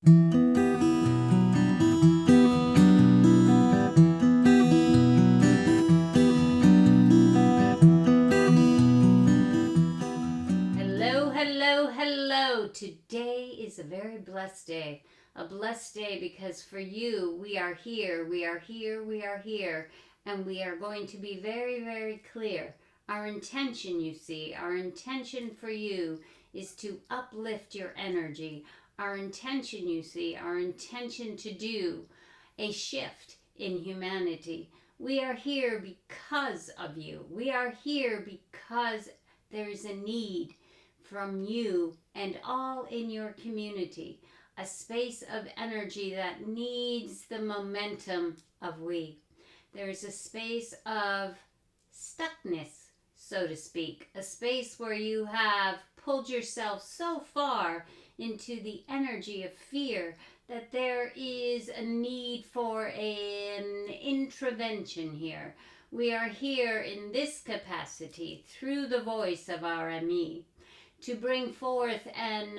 Hello, hello, hello. Today is a very blessed day. A blessed day because for you, we are here, we are here, we are here. And we are going to be very, very clear. Our intention, you see, our intention for you is to uplift your energy. Our intention, you see, our intention to do a shift in humanity. We are here because of you. We are here because there is a need from you and all in your community, a space of energy that needs the momentum of we. There is a space of stuckness, so to speak, a space where you have pulled yourself so far into the energy of fear that there is a need for an intervention here. We are here in this capacity through the voice of our M.E. to bring forth an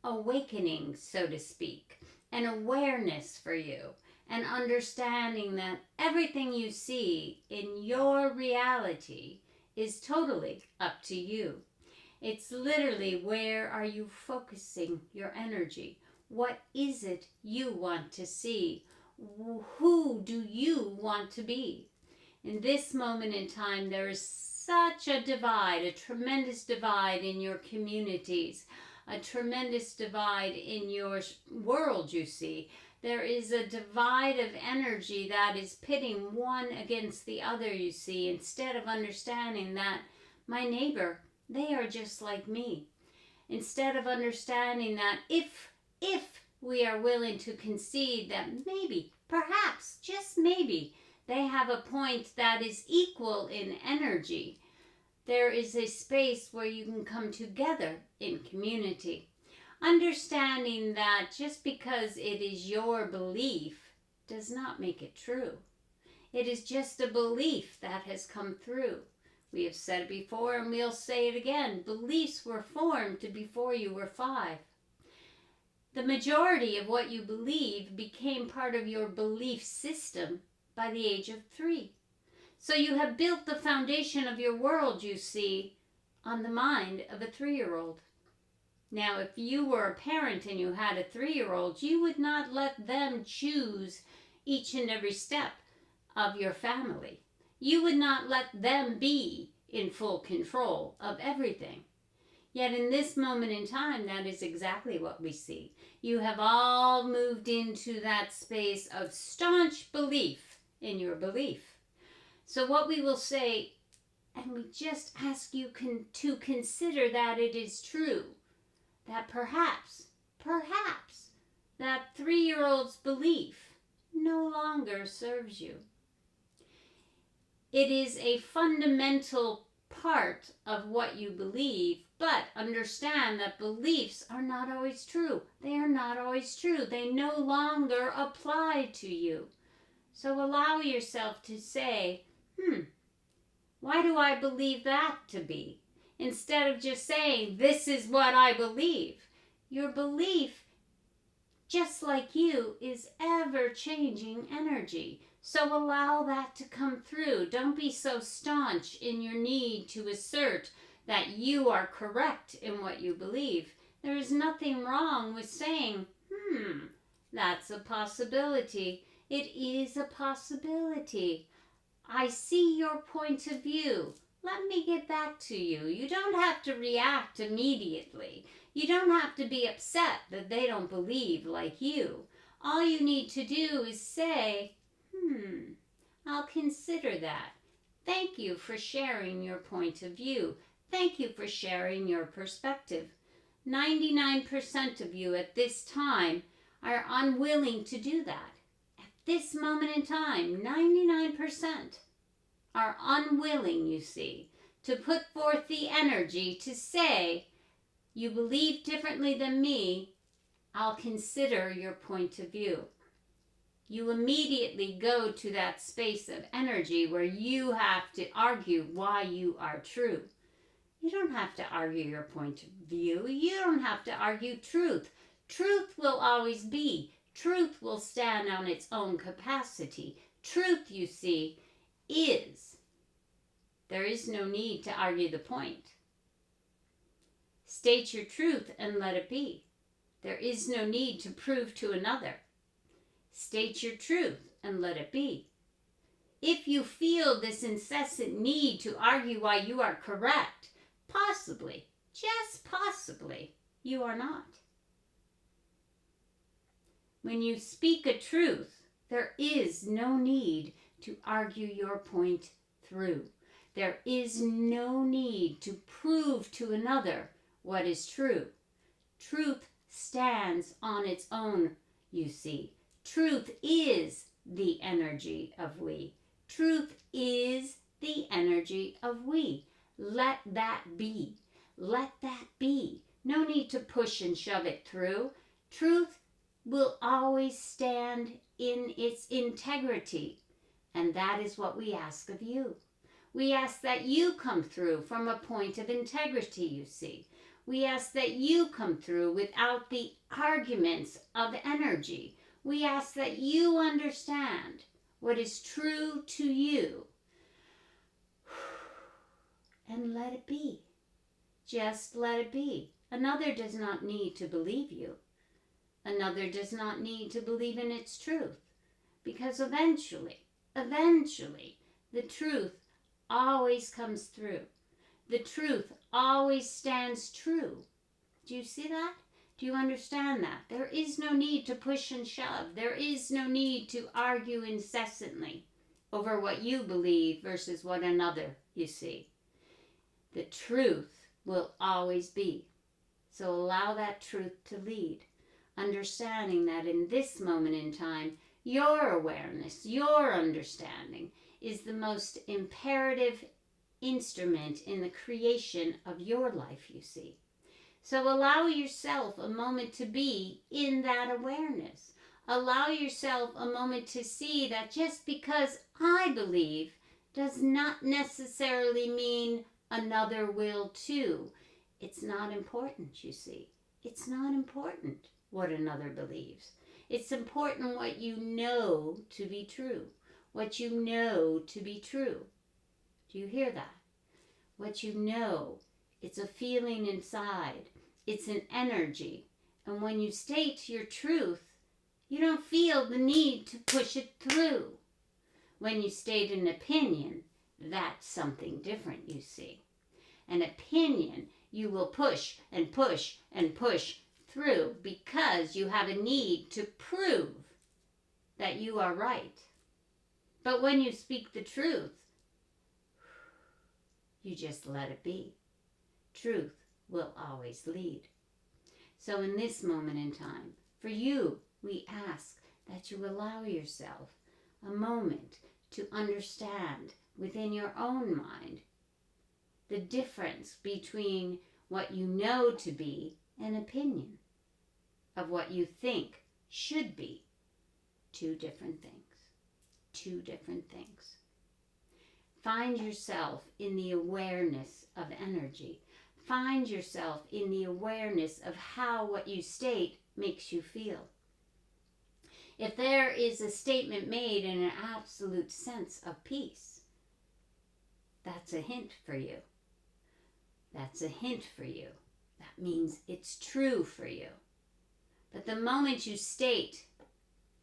awakening, so to speak, an awareness for you, an understanding that everything you see in your reality is totally up to you. It's literally, where are you focusing your energy? What is it you want to see? Who do you want to be? In this moment in time, there is such a divide, a tremendous divide in your communities, a tremendous divide in your world, you see. There is a divide of energy that is pitting one against the other, you see, instead of understanding that my neighbor, they are just like me. Instead of understanding that if we are willing to concede that maybe, perhaps, just maybe, they have a point that is equal in energy, there is a space where you can come together in community. Understanding that just because it is your belief does not make it true. It is just a belief that has come through. We have said it before and we'll say it again. Beliefs were formed before you were 5. The majority of what you believe became part of your belief system by the age of 3. So you have built the foundation of your world, you see, on the mind of a 3-year-old. Now, if you were a parent and you had a 3-year-old, you would not let them choose each and every step of your family. You would not let them be in full control of everything. Yet in this moment in time, that is exactly what we see. You have all moved into that space of staunch belief in your belief. So what we will say, and we just ask you to consider that it is true, that perhaps, that 3-year-old's belief no longer serves you. It is a fundamental part of what you believe, but understand that beliefs are not always true. They are not always true. They no longer apply to you. So allow yourself to say, why do I believe that to be? Instead of just saying, this is what I believe. Your belief, just like you, is ever-changing energy. So allow that to come through. Don't be so staunch in your need to assert that you are correct in what you believe. There is nothing wrong with saying, that's a possibility. It is a possibility. I see your point of view. Let me get back to you. You don't have to react immediately. You don't have to be upset that they don't believe like you. All you need to do is say, I'll consider that. Thank you for sharing your point of view. Thank you for sharing your perspective. 99% of you at this time are unwilling to do that. At this moment in time, 99% are unwilling, you see, to put forth the energy to say, you believe differently than me, I'll consider your point of view. You immediately go to that space of energy where you have to argue why you are true. You don't have to argue your point of view. You don't have to argue truth. Truth will always be. Truth will stand on its own capacity. Truth, you see, is. There is no need to argue the point. State your truth and let it be. There is no need to prove to another. State your truth and let it be. If you feel this incessant need to argue why you are correct, possibly, just possibly, you are not. When you speak a truth, there is no need to argue your point through. There is no need to prove to another what is true. Truth stands on its own, you see. Truth is the energy of we. Truth is the energy of we. Let that be. Let that be. No need to push and shove it through. Truth will always stand in its integrity. And that is what we ask of you. We ask that you come through from a point of integrity, you see. We ask that you come through without the arguments of energy. We ask that you understand what is true to you. And let it be. Just let it be. Another does not need to believe you. Another does not need to believe in its truth. Because eventually, the truth always comes through. The truth always stands true. Do you see that? Do you understand that? There is no need to push and shove. There is no need to argue incessantly over what you believe versus what another, you see. The truth will always be. So allow that truth to lead. Understanding that in this moment in time, your awareness, your understanding is the most imperative instrument in the creation of your life, you see. So allow yourself a moment to be in that awareness. Allow yourself a moment to see that just because I believe does not necessarily mean another will too. It's not important, you see. It's not important what another believes. It's important what you know to be true. What you know to be true. Do you hear that? What you know, it's a feeling inside. It's an energy. And when you state your truth, you don't feel the need to push it through. When you state an opinion, that's something different, you see. An opinion, you will push and push and push through because you have a need to prove that you are right. But when you speak the truth, you just let it be. Truth will always lead. So in this moment in time, for you, we ask that you allow yourself a moment to understand within your own mind the difference between what you know to be an opinion of what you think should be. Two different things. Two different things. Find yourself in the awareness of energy. Find yourself in the awareness of how what you state makes you feel. If there is a statement made in an absolute sense of peace, that's a hint for you. That's a hint for you. That means it's true for you. But the moment you state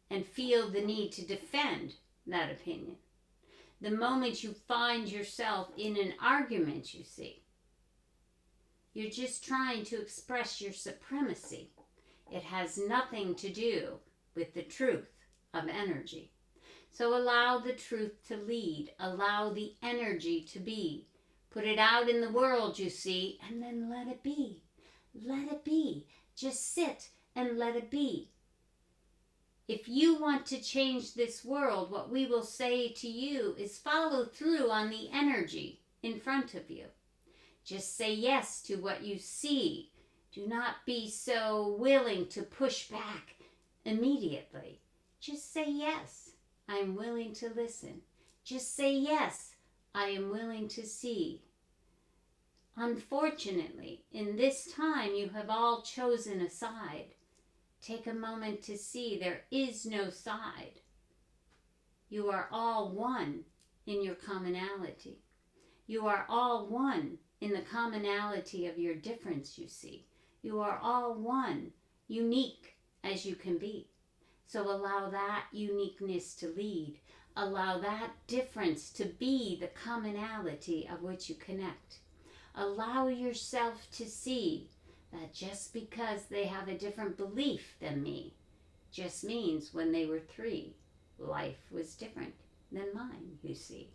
and feel the need to defend that opinion, the moment you find yourself in an argument, you see, you're just trying to express your supremacy. It has nothing to do with the truth of energy. So allow the truth to lead. Allow the energy to be. Put it out in the world, you see, and then let it be. Let it be. Just sit and let it be. If you want to change this world, what we will say to you is follow through on the energy in front of you. Just say yes to what you see. Do not be so willing to push back immediately. Just say yes. I am willing to listen. Just say yes. I am willing to see. Unfortunately, in this time, you have all chosen a side. Take a moment to see there is no side. You are all one in your commonality. You are all one in the commonality of your difference, you see. You are all one, unique as you can be. So allow that uniqueness to lead. Allow that difference to be the commonality of which you connect. Allow yourself to see that just because they have a different belief than me, just means when they were 3, life was different than mine, you see.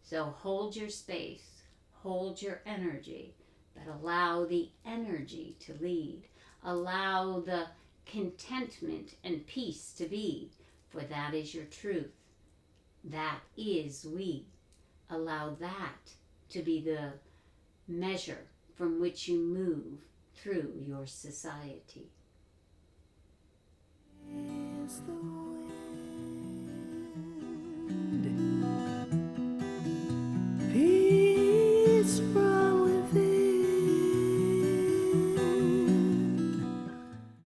So hold your space, hold your energy, but allow the energy to lead. Allow the contentment and peace to be, for that is your truth. That is we. Allow that to be the measure from which you move through your society.